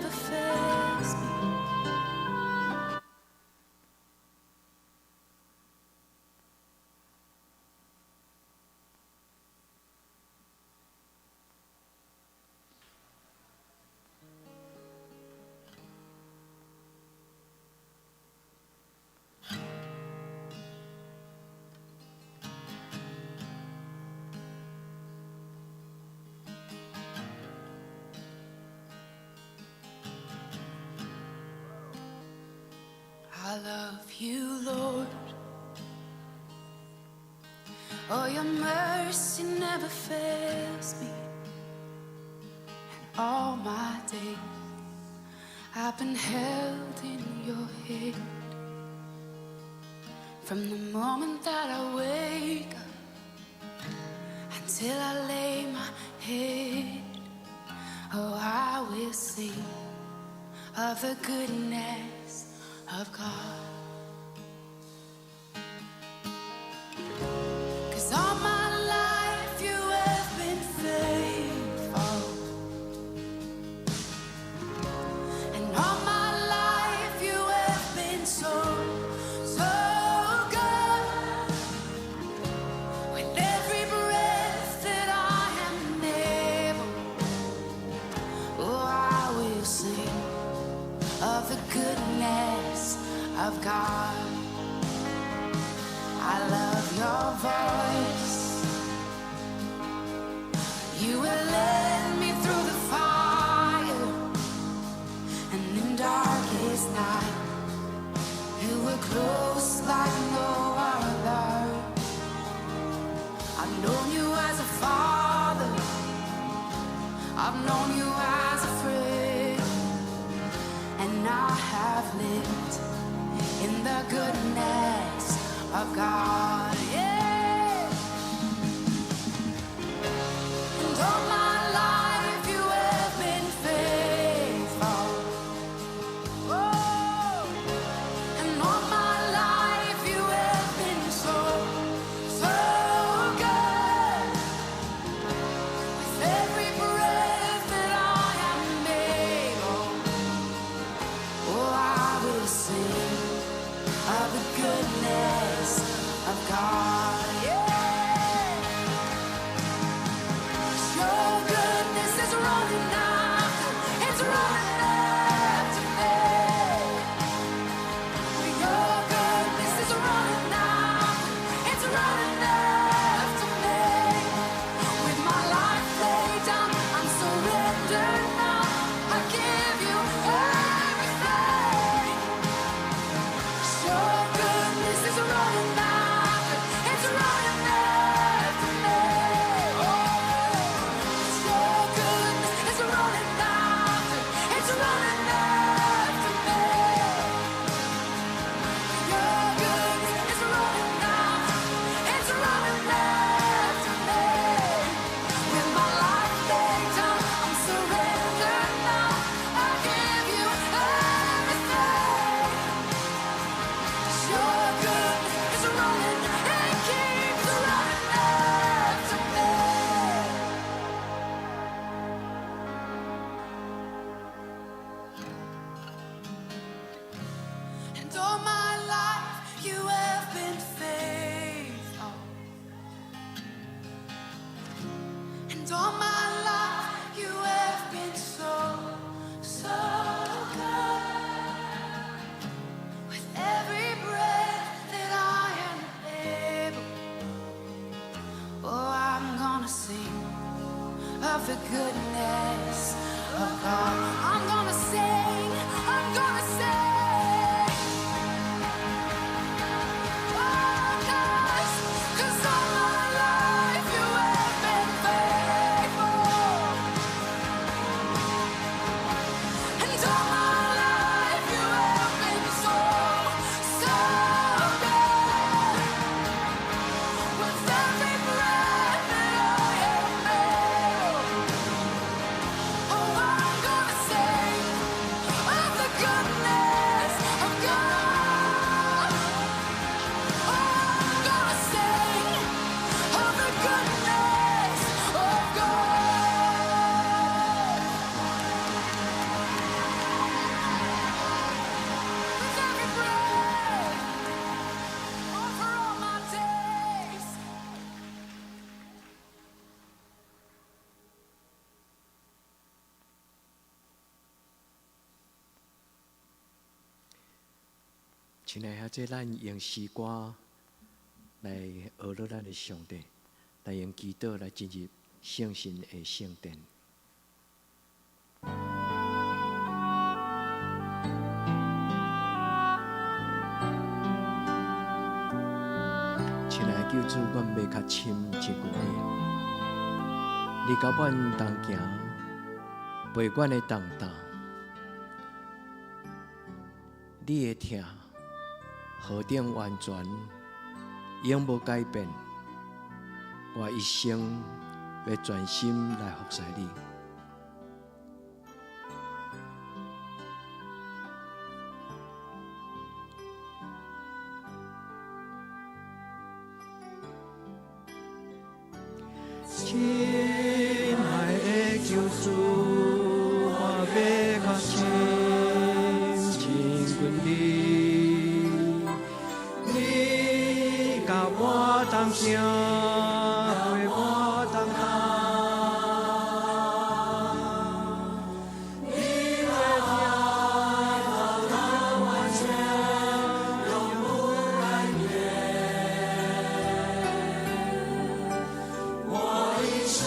never fails me. I love you, Lord. Oh, your mercy never fails me. And all my days I've been held in your hand. From the moment that I wake up until I lay my head, oh, I will sing of the goodness of God. 'Cause all my life you have been faithful, and all my life you have been so, so good. With every breath that I am able, oh, I will sing of the goodness of God. I love your voice. You will lead me through the fire, and in darkest night you were close like no other. I've known you as a father, I've known you as a friend, and I have lived in the goodness of God, yeah. And all my life you have been faithful. Oh, and all my life you have been so, so good. With every breath that I am able, oh, I will sing of the goodness of God, yeah. Your goodness is running after, it's running after me. Your goodness is running after, it's running after me. With my life laid down, I'm surrendered now. I give you everything. Your goodness is running after, it's running after me. Oh, your goodness is running after, it's running after me. Your goodness is running after, it's running after me. With my life laid down, I'm surrendered now. I give you everything. Your goodness is running, it keeps running after me. And all my life you have been faithful. And all my life you have been so, so good. With every breath that I am able, oh, I'm gonna sing of the goodness of God. I'm gonna sing, I'm gonna sing. Oh, 'cause all my life you have been faithful. And all my life you have been so, so good. With every breath that I am able, oh, I'm gonna sing 亲爱的，这咱用诗歌来学乐咱的上帝，来用祈祷来进入圣神的圣殿。亲爱的救主，阮要较深一句你甲阮同行，陪阮的同担，你的疼，何等完全，永无改变。我一生要专心来服侍你。亲爱的救主，我要较亲近你，你甲我同行，陪我同行。你的疼，让我完全永不改变。我一生。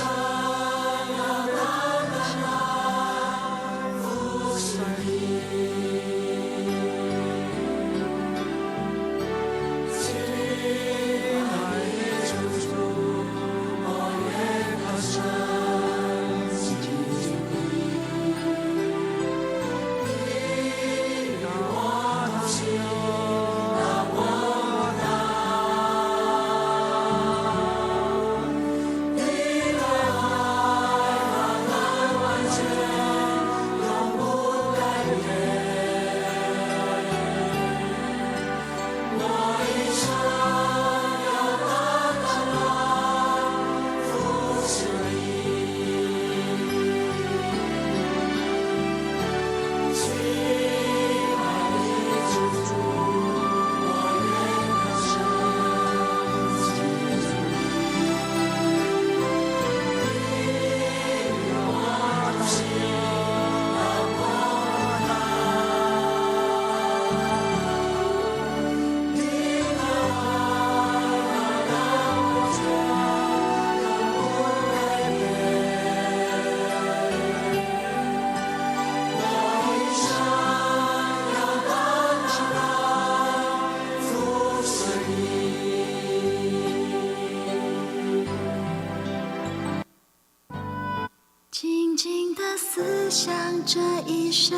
静静地思想这一生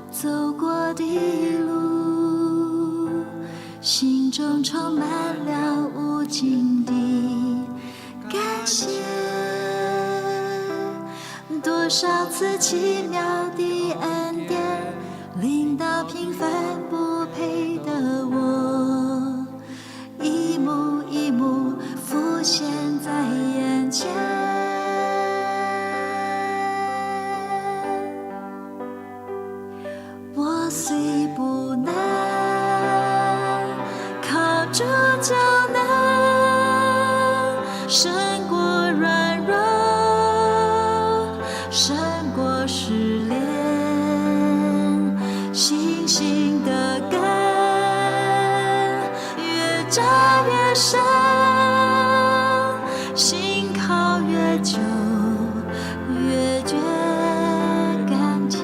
走过的路，心中充满了无尽的感谢。多少次奇妙的恩典，临到平凡不配的我，一幕一幕浮现在眼前。我虽不能靠主就能胜过软弱，胜过失恋，信心的根越扎越深，心靠越久越觉甘甜。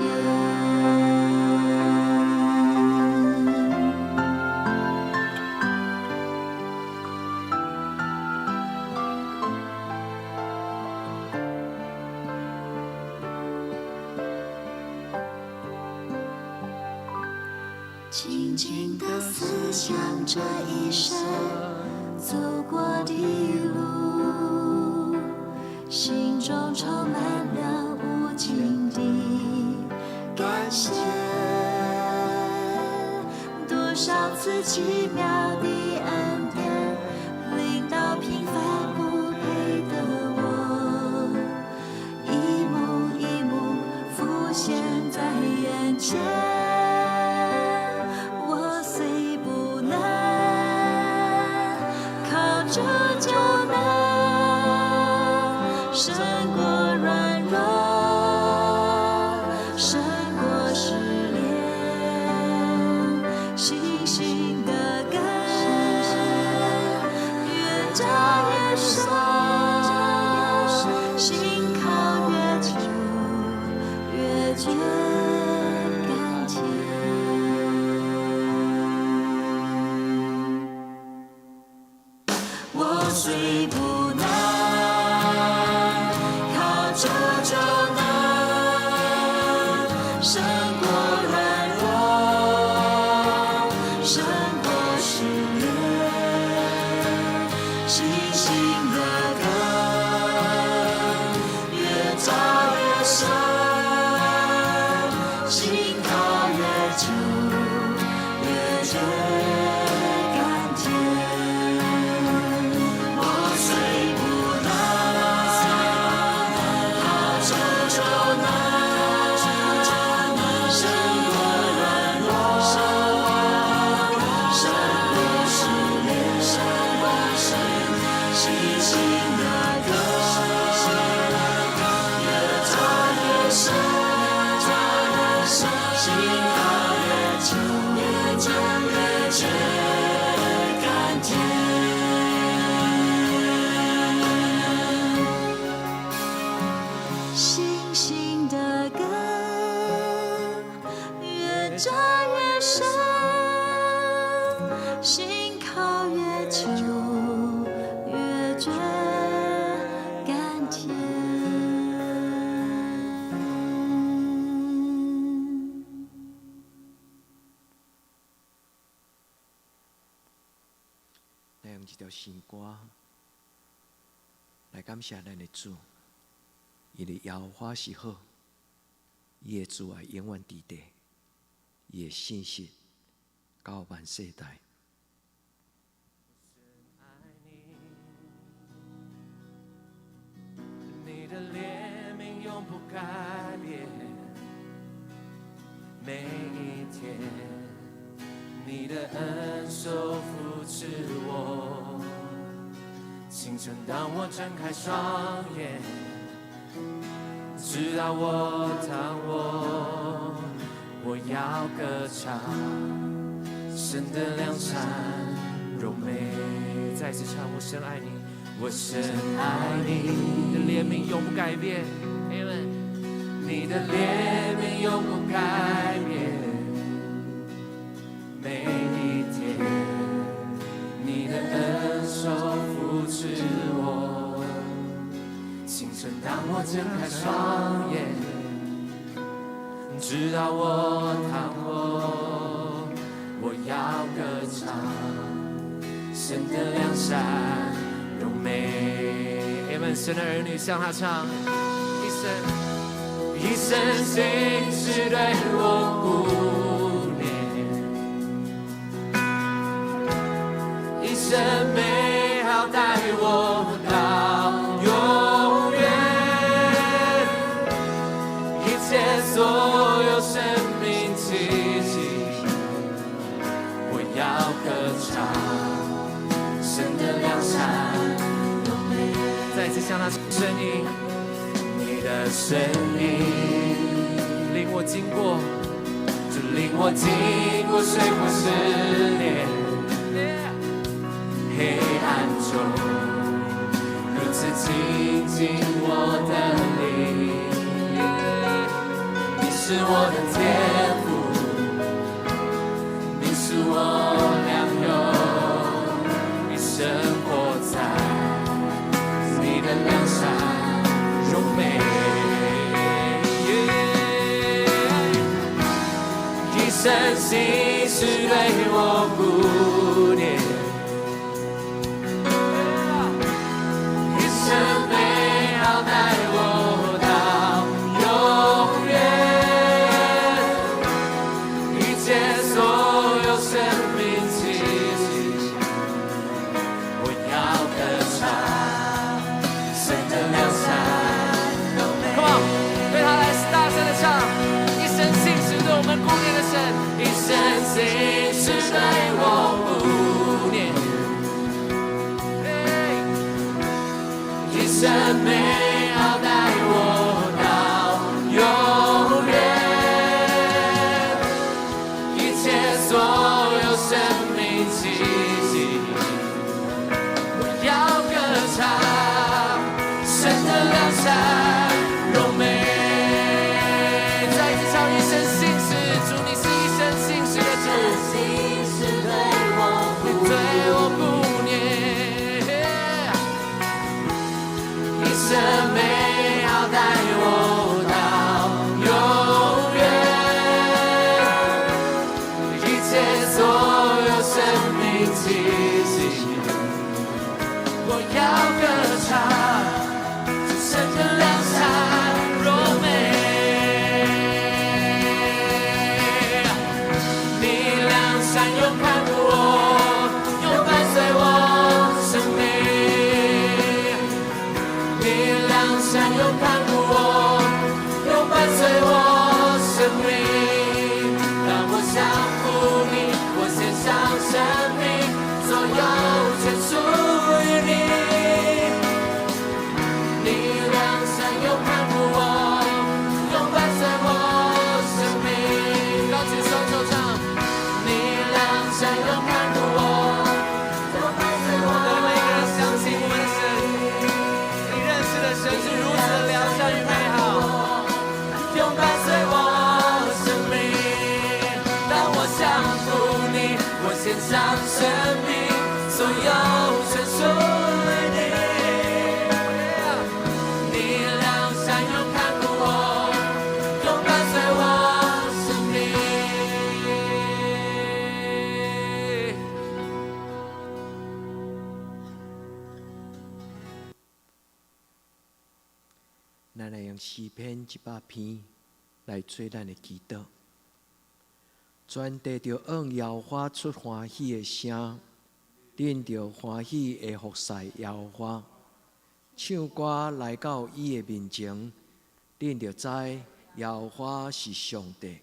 静静地思想这一生走过的路，心中充满了无尽的感谢。多少次奇妙的恩典，临到平凡不配的我，一幕一幕浮现在眼前。这就能胜过软弱，胜过失恋，信心绝甘甜。我虽不能靠着就能胜过软弱，胜过试炼，信心的根越扎越深，心靠越久越觉甘甜。我虽不能靠着就能胜过软弱，胜过试炼，信心的根越扎越深，心靠越久越觉甘甜。星星的根越扎越深，心靠越久越觉甘甜。咱用一条新歌来感谢咱的主，因为耶和华是好，伊的慈爱永远伫地，伊的信实到万世代。你的怜悯永不改变，每一天，你的恩手扶持我。清晨当我睁开双眼，直到我躺卧，我要歌唱神的良善柔美。再次唱，我深爱你，我深爱你，你的怜悯永不改变。Amen。你的怜悯永不改变，每一天，你的恩手扶持我。清晨当我睁开双眼，直到我躺卧，我要歌唱神的良善柔美。Amen。神的儿女向他唱，一生心事对我顾念，一生美好带我到永远，一切所有生命奇迹，我要歌唱神的良善柔美。再次向他声音，你的声音领我经过，就领我经过水火试炼，黑暗中如此亲近我的灵。你是我的天父，你是我良友，一生活在你的良善柔美。一生心事对我顾念，一生美好带我到永远，一切所有生命奇迹，我要歌唱神的良善柔美。Come on， 对他来大声的唱，一生心事对我们顾念的神，一生心事对我顾念，一生美好带我到永远，一切所有生命奇迹，我要歌唱神的良善柔美。再一次善又看顾我，又伴随我生命。你良善又看顾我，又伴随我生命。当我降服你，我献上生命，所有全属于你。你良善又看顾我，又伴随我生命。高举手就唱，你良善又看顾我，又伴随我。我们每个人相信我们的神，你认识的神是如此的良善与美好，又伴随我生命。当我降服你，我献上生命，所有全属于你。你良善又看顾我，又伴随我生命。咱来用诗篇100篇来做咱的祈祷。全地着往耶和华出欢喜的声，恁着欢喜的服侍耶和华，唱歌来到伊的面前，恁着知耶和华是上帝。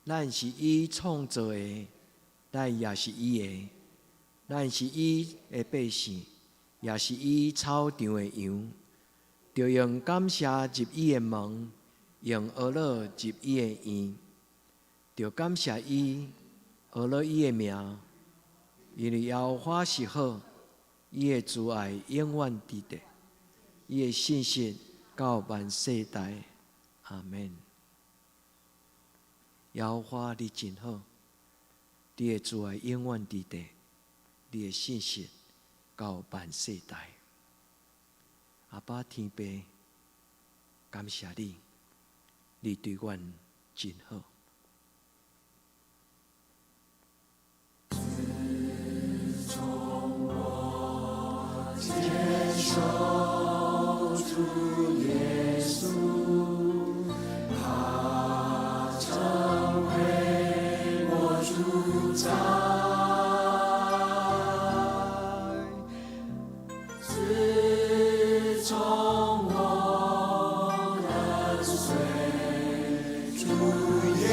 咱是伊创造的，咱也是伊的；咱是伊的百姓，也是伊草场的羊。着用感谢入伊的门，用俄乐入伊的院。着感谢伊，俄乐伊的名，因为耶和华是好，伊的慈爱永远伫地，伊的信实到万世代。阿门。耶和华你真好，你的慈爱永远伫地，你的信实到万世代。阿爸天父，感谢你，你对阮真好。接受主耶稣，他成为我主宰。自从我跟随主耶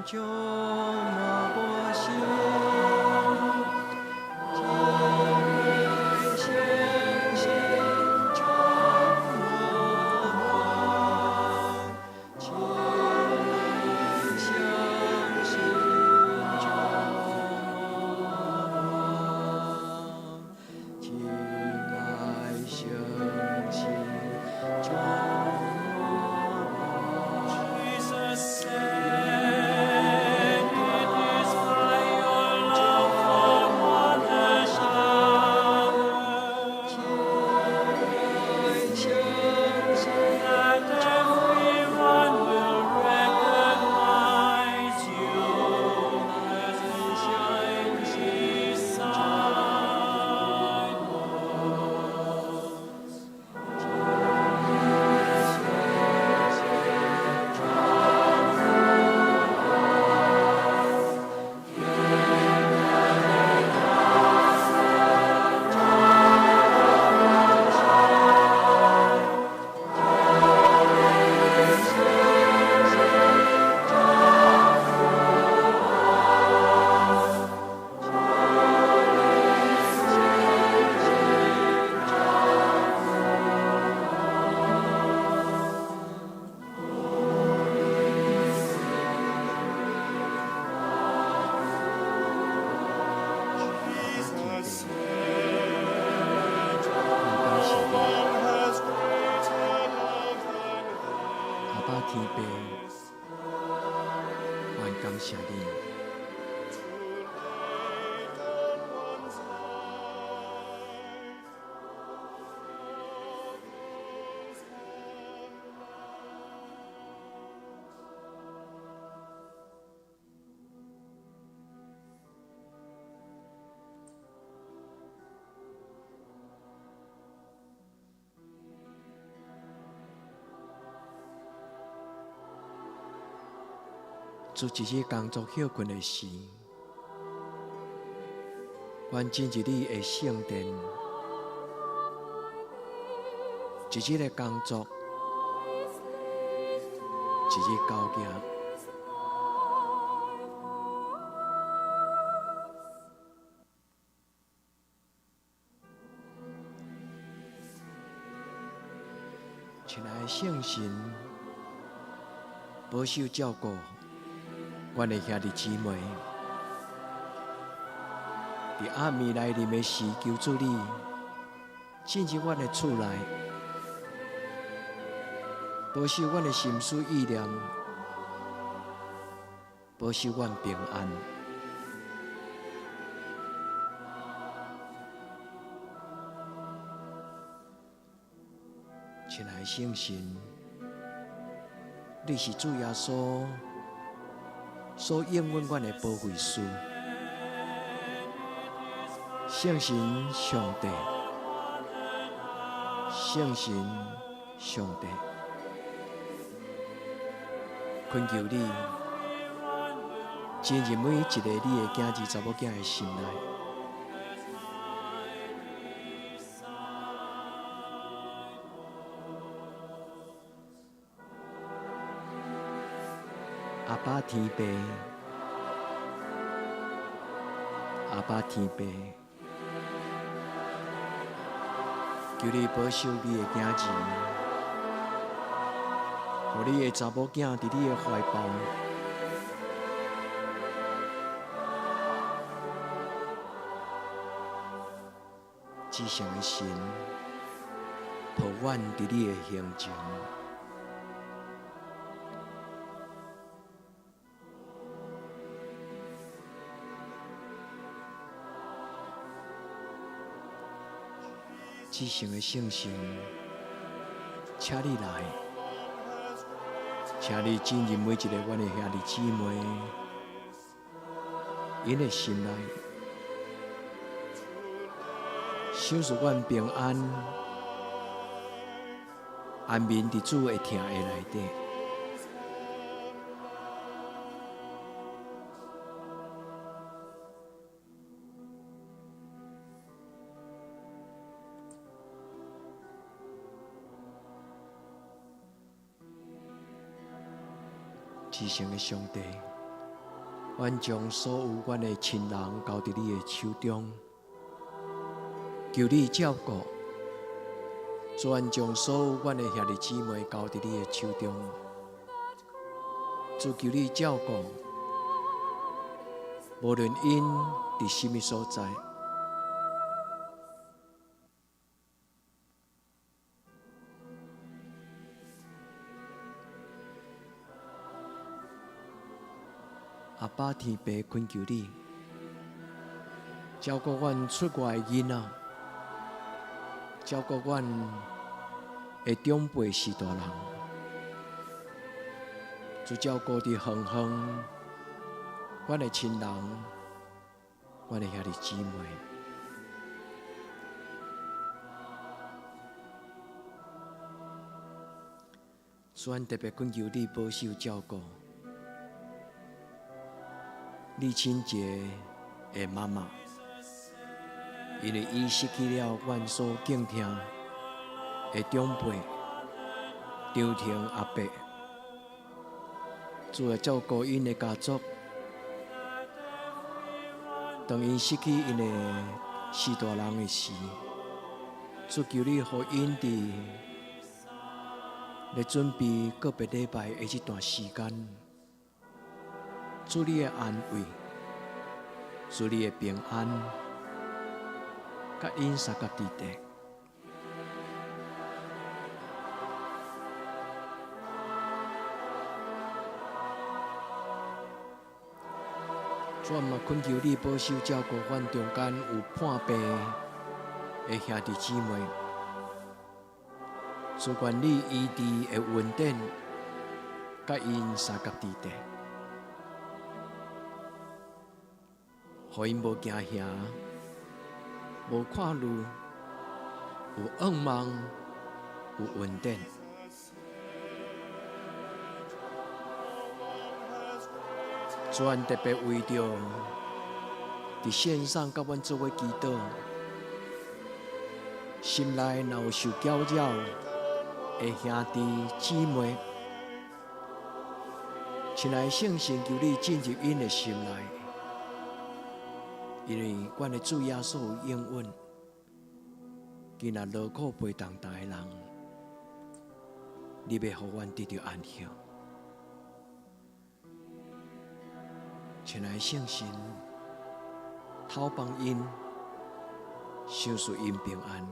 充满我心，真相信充满我，真相信充满我，亲爱相信充满我。Jesus said, "It is by your love for one that everyone will recognize you as His disciples." 阿爸天父，我感谢你。做一日工作休困的时，愿进入你的圣殿，一日的工作，一日交行。亲爱的圣神，保守照顾阮的兄弟姊妹，伫暗暝来临的时，求主你进入阮的厝内，保守阮的心思意念，保守阮平安。亲爱的圣神，你是主耶稣所应允阮的保惠师，圣神上帝，圣神上帝，恳求你进入每一个你的囝儿查某囝的心内。阿爸天父，阿爸天父，求你保守你的囝儿，互你的查某囝伫你的怀抱，至上的神，抱阮伫你的胸前。至圣的圣神，请你来，请你进入每一个阮的兄弟姊妹，因的心内，享受阮平安、安眠伫主的听的内底。至圣的上帝，阮将所有阮的亲人交伫你的手中，求你照顾。主，阮将所有阮的兄弟姊妹交伫你的手中，主求你照顾，无论因伫什么所在。阿爸天父，恳求你照顾阮出外的囡仔，照顾阮的长辈士大人，就照顾伫远远阮的亲人，阮的兄弟姊妹。主，阮特别恳求你保守照顾李清杰的妈妈，因为伊失去了阮所敬听的长辈张庭阿伯，主要照顾因的家族。当因失去因的士大人的时，主求你，互因咧准备个别礼拜的这段时间。主你的安慰，主你的平安，甲因三角地带。主嘛恳求你保守照顾阮中间有叛病的兄弟姊妹，主愿你医治的稳定，甲因三角地带。互因无惊吓，无看路，有仰望，有稳定。主，阮特别为着伫线上甲阮做伙祈祷，心内若有受搅扰的兄弟姊妹，亲爱的圣神，求你进入因的心内。因为阮的主耶稣有应允，今仔劳苦背重担的人，你要互阮得到安息。亲爱的圣神，透帮因，享受因平安。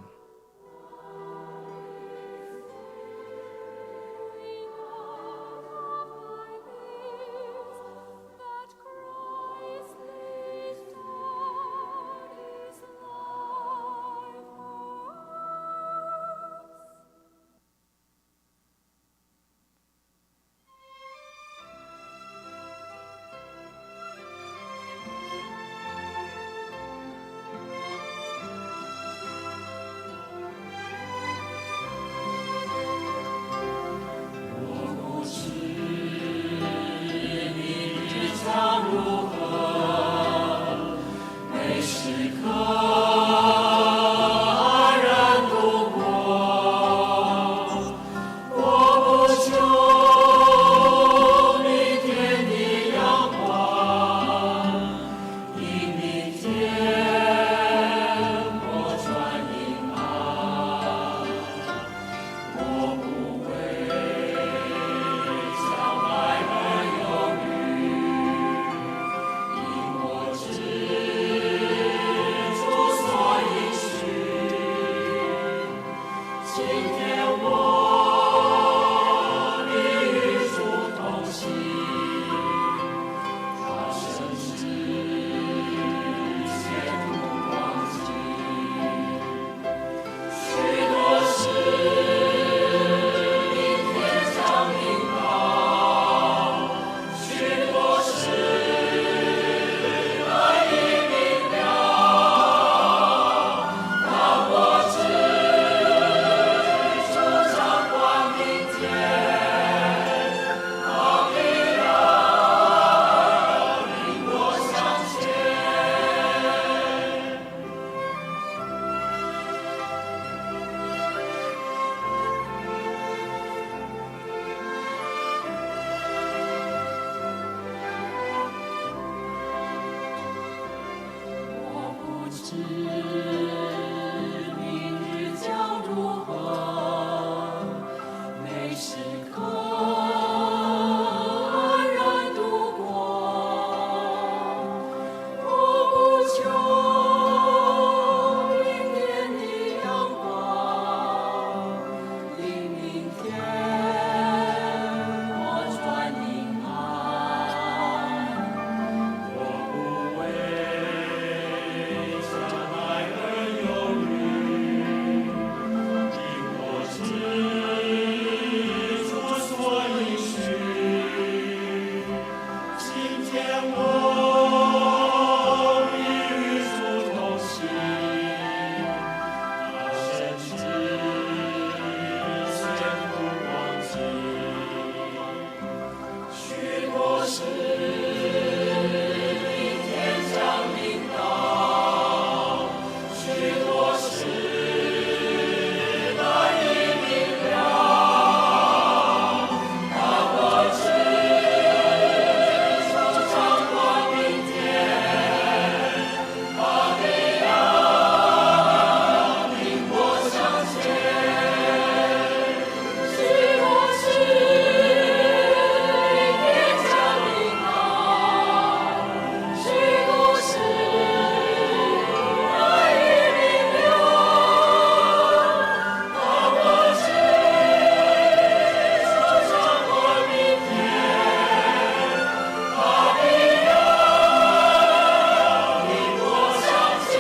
刻安然度过。我不求明天的阳光，因明天我专隐瞒。我不为将来而忧虑，因我知主所应许。今天我必与主同行，他深知前途光景，许多事明天将临到，许多事难以明了。但我知主掌管明天，他必要领我向前。许多事明天将临到，许多事难以明了。但我知主掌管明天，他必要领我向前。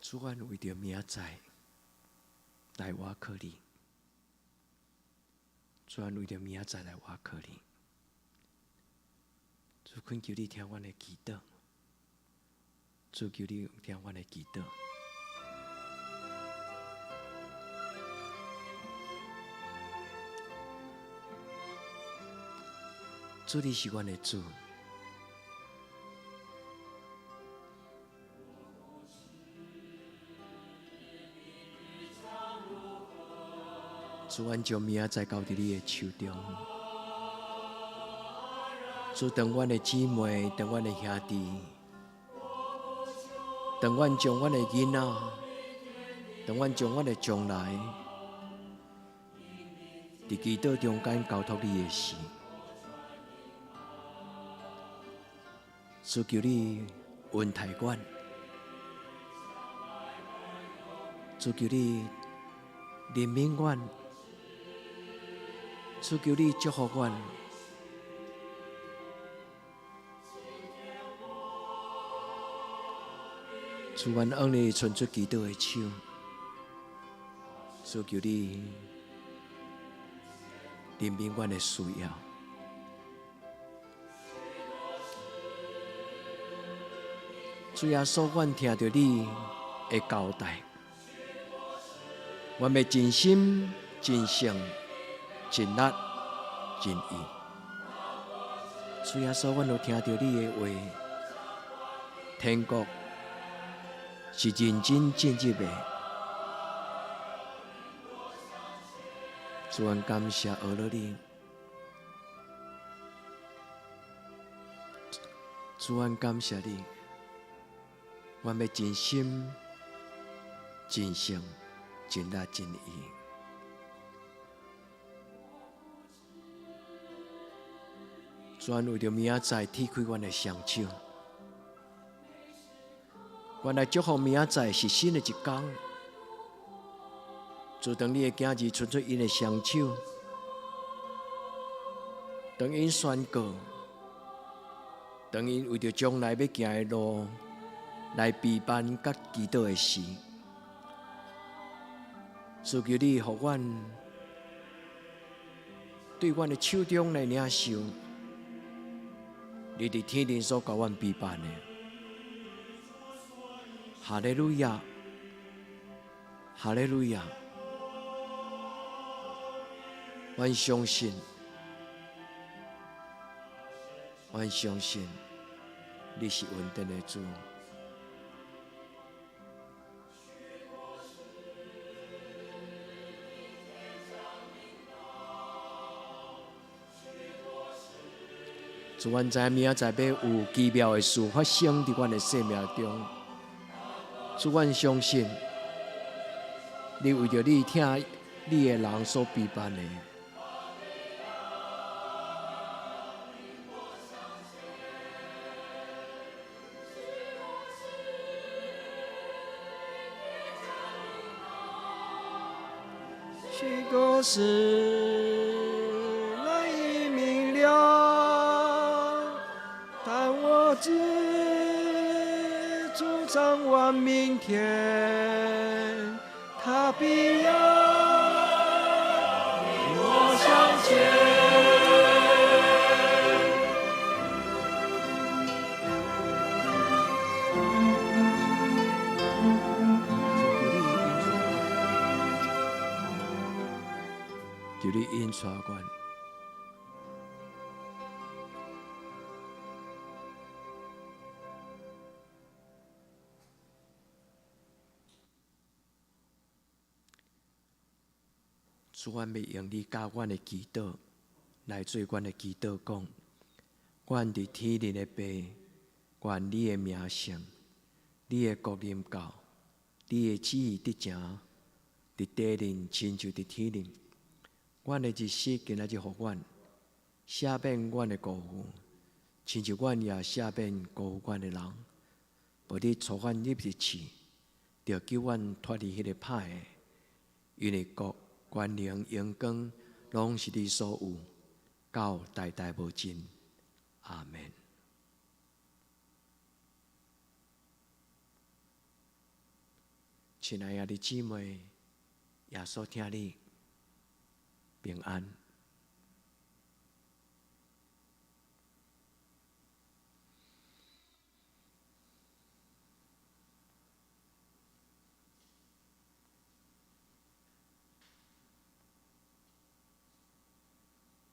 主啊，为着明仔来瓦克你，主啊，为着明仔来瓦克你，主恳求你听阮的祈祷，主求你听阮的祈祷。主，你是阮的主。主，阮将明仔交伫你的手中。主，当阮的姊妹，当阮的兄弟，当阮将阮的囡仔，当阮将阮的将来，伫祈祷中间交托你的时，主求你恩待阮，主求你怜悯阮。主求你祝福阮，主阮往日伸出祈祷的手，主求你怜悯阮的需要。主耶稣，阮听到你的交代，阮要真心、真性、真力、真意。主耶稣，阮有听到你的话，天国是认真进入的。主，阮感谢俄罗你，主，阮感谢你，阮要真心、真性、真力、真意。主，阮为着明仔展开阮的双手，阮来祝福明仔是新的一天。主，当你的囝儿伸出因的双手，当因宣告，当因为着将来要行的路来陪伴甲祈祷的时，主求你，互阮对阮的手中来领受，你伫天顶所甲阮陪伴的。哈利路亚，哈利路亚！阮相信，阮相信，你是稳定的主。主，阮知明仔载要有奇妙的事发生伫阮的生命中。主，阮相信你为着你听你的人所陪伴的。许多事难以明了，但我只主张望明天，他必要引我向前。求你引带阮，主，阮要用你教阮的祈祷来做阮的祈祷讲，阮伫天灵的爸，愿你的名声，你的国临到，你的旨意得成，伫地灵亲像伫天灵。阮的日子今仔日互阮，赦免阮的辜负，亲像阮也赦免辜负阮的人。无你带阮入日去，就救阮脱离迄个歹的，因为国、权能、荣光，拢是你所有，到代代无尽。阿门。亲爱的姊妹，耶稣听你。平安。